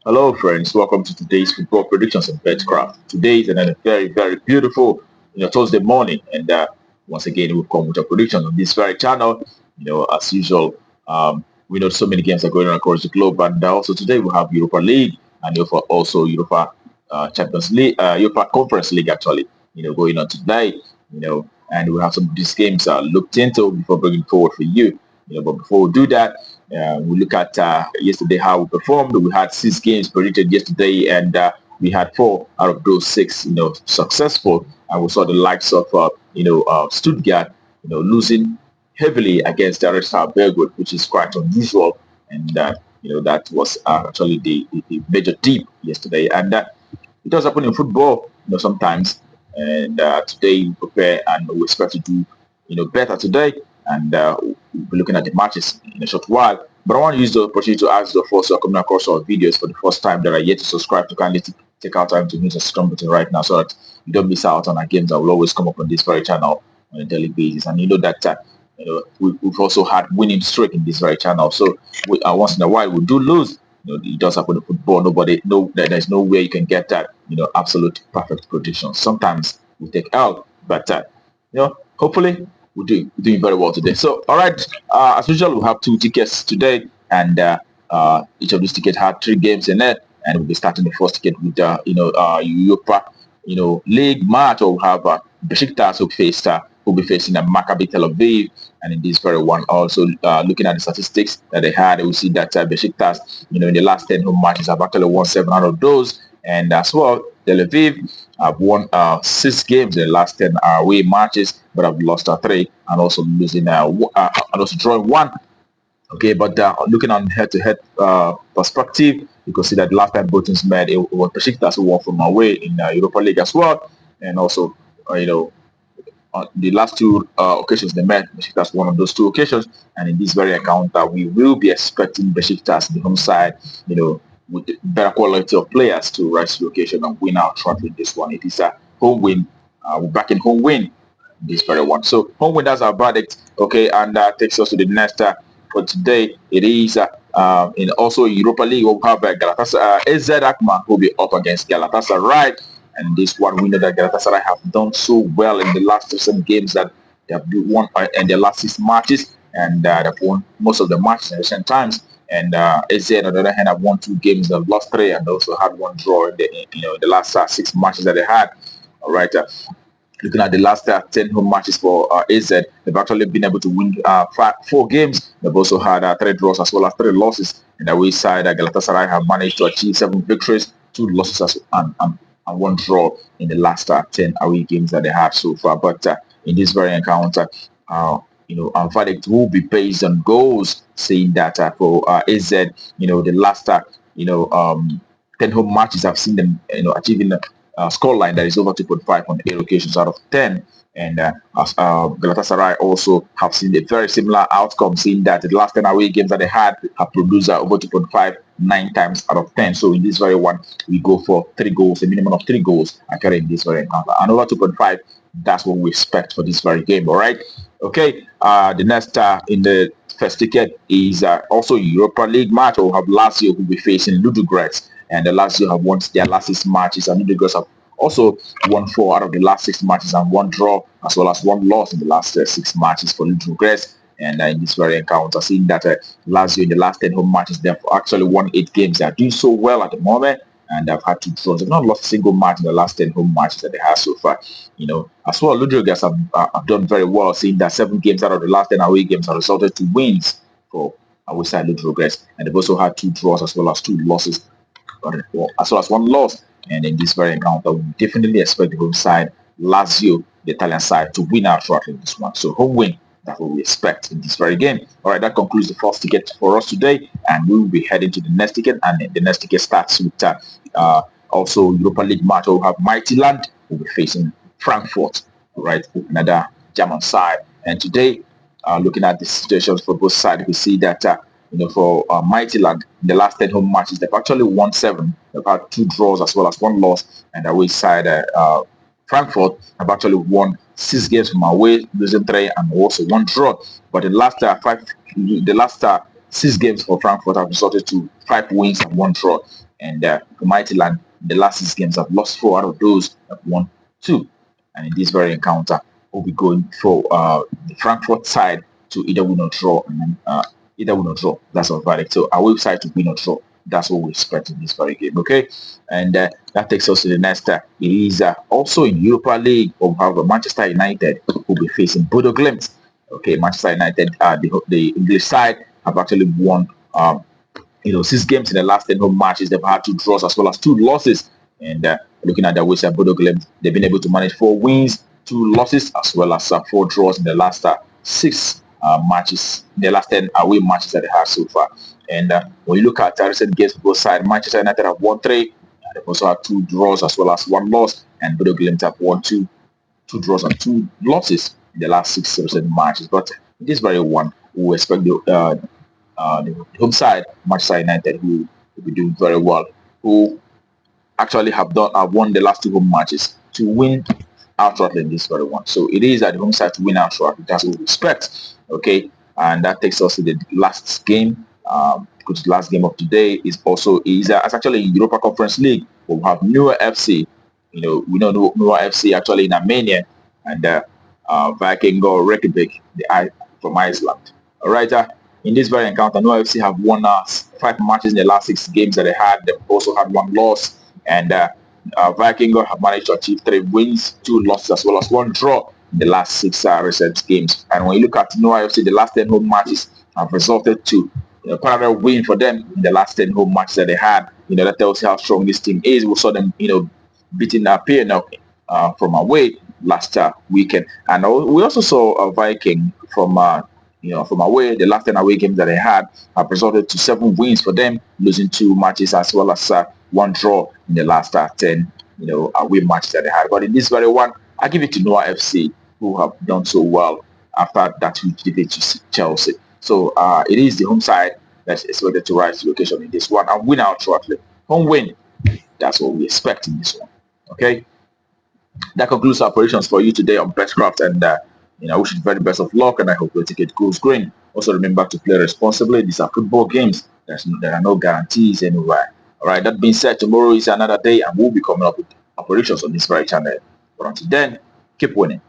Hello, friends. Welcome to today's football predictions and betcraft. Today is another very beautiful, Thursday morning, and once again we've come with a prediction on this very channel. As usual, we know so many games are going on across the globe, and also today we have Europa League and also Europa Champions League, Europa Conference League actually, going on today. And we have some of these games looked into before bringing forward for you. But before we do that, we look at yesterday how we performed. We had 6 games predicted yesterday, and we had 4 out of those 6, successful. And we saw the likes of, Stuttgart, losing heavily against the Red Star Belgrade, which is quite unusual. And that was actually the major dip yesterday. And it does happen in football, sometimes. And today we prepare and we expect to do, better today. And we'll be looking at the matches in a short while. But I want to use the opportunity to ask the folks who are coming across our videos for the first time that are yet to subscribe to kindly take out time to hit the subscribe button right now so that you don't miss out on our games that will always come up on this very channel on a daily basis. And you know that we've also had winning streak in this very channel. So once in a while we do lose. It does happen in football. There's no way you can get that, absolute perfect prediction. Sometimes we take out, but hopefully we're doing very well today. So, all right, as usual, we have 2 tickets today, and each of these tickets had 3 games in it, and we'll be starting the first ticket with Europa, league match. Or we'll have Besiktas who'll be facing Maccabi Tel Aviv, and in this very one, also looking at the statistics that they had, we see that Besiktas, in the last 10 home matches, have actually won 7 out of those, and as well, Tel Aviv have won 6 games in the last 10 away matches, but have lost 3 and also losing and also drawing 1. Okay, but looking on head-to-head perspective, you can see that last time both teams met, it was Besiktas who won from away in Europa League as well, and also the last 2 occasions they met, Besiktas won on those 2 occasions, and in this very encounter, we will be expecting Besiktas, the home side, with better quality of players to rise to the occasion and win our trophy in this one. It is a home win. We're back in home win this very one. So home win, that's our verdict. Okay, and takes us to the next for today. It is in also Europa League. We'll have Galatasaray, AZ Akman will be up against Galatasaray. And this one, we know that Galatasaray have done so well in the last 7 games that they have won in their last 6 matches, and they've won most of the matches in recent times. And AZ, on the other hand, have won 2 games, they've lost 3, and also had 1 draw in the last 6 matches that they had. All right. Looking at the last 10 home matches for AZ, they've actually been able to win 4 games. They've also had 3 draws as well as 3 losses. And the away side, Galatasaray have managed to achieve 7 victories, 2 losses, and 1 draw in the last 10 away games that they have so far. But in this very encounter, our verdict will be based on goals, saying that for AZ, the last 10 home matches, I've seen them, achieving a scoreline that is over 2.5 on 8 occasions out of 10. And Galatasaray also have seen a very similar outcome, seeing that the last 10 away games that they had have produced over 2.5 9 times out of 10. So in this very one, we go for 3 goals, a minimum of 3 goals occurring in this very encounter. And over 2.5, that's what we expect for this very game. All right. Okay. The next in the first ticket is also Europa League match. We'll have Lazio who will be facing Ludogorets, and the Lazio have won their last 6 matches, and Ludogorets have also won 4 out of the last 6 matches and 1 draw, as well as 1 loss in the last 6 matches for Ludogorets. And in this very encounter, seeing that Lazio in the last 10 home matches, they've actually won 8 games. They are doing so well at the moment, and they've had 2 draws. They've not lost a single match in the last 10 home matches that they have so far. As well, Ludogorets have done very well, seeing that 7 games out of the last 10 away games have resulted to wins for away side Ludogorets, and they've also had 2 draws as well as 2 losses, as well as 1 loss. And in this very encounter, we definitely expect the home side, Lazio, the Italian side, to win outright in this one. So home win, that's what we expect in this very game. All right, that concludes the first ticket for us today, and we will be heading to the next ticket. And the next ticket starts with also Europa League match. We'll have Mighty Land will be facing Frankfurt, all right, another German side. And today, looking at the situations for both sides, we see that for Mighty Land, in the last 10 home matches, they've actually won 7. They've had 2 draws as well as 1 loss, and away side Frankfurt have actually won 6 games from away, losing 3 and also 1 draw. But the last 6 games for Frankfurt have resulted to 5 wins and 1 draw. And for Mightyland, the last 6 games have lost 4 out of those, have won 2. And in this very encounter, we'll be going for the Frankfurt side to either win or draw, and then either win or draw. That's our verdict. So our side to win or draw. That's what we expect in this very game. Okay, and that takes us to the next. It is also in Europa League. We'll have Manchester United who will be facing Bodo Glimt. Okay, Manchester United, the English side have actually won 6 games in the last 10 home matches. They've had 2 draws as well as 2 losses. And looking at their website, Bodo Glimt, they've been able to manage 4 wins, 2 losses, as well as 4 draws in the last 6 matches, the last 10 away matches that they have so far. And when you look at recent games for both sides, Manchester United have won 3. They've also had 2 draws as well as 1 loss. And Bodo Glimt have won 2 draws and 2 losses in the last 6 recent matches. But in this very one, we expect the home side, Manchester United, who will be doing very well, who actually have won the last 2 home matches, to win outright in this very one. So it is at the home side to win outright. That's what we expect. Okay, and that takes us to the last game. Because the last game of today is actually in Europa Conference League. We'll have Newer FC. We know Newer FC actually in Armenia, and Viking or Reykjavik, from Iceland. All right. In this very encounter, Newer FC have won 5 matches in the last 6 games that they had. They've also had 1 loss, and Viking have managed to achieve 3 wins, 2 losses, as well as 1 draw in the last 6 recent games. And when you look at Newer FC, the last 10 home matches have resulted to parallel win for them in the last 10 home matches that they had. That tells you how strong this team is. We saw them, beating PNL from away last weekend, and we also saw a Viking from away. The last 10 away games that they had have resulted to 7 wins for them, losing 2 matches as well as 1 draw in the last 10 away matches that they had. But in this very one, I give it to Newer FC, who have done so well after that huge defeat to Chelsea. So it is the home side that's expected to rise to location in this one and win out shortly. Home win. That's what we expect in this one. Okay. That concludes our operations for you today on Betcraft, and I wish you the very best of luck, and I hope your ticket goes green. Also remember to play responsibly. These are football games. There are no guarantees anywhere. All right. That being said, tomorrow is another day, and we'll be coming up with operations on this very channel. But until then, keep winning.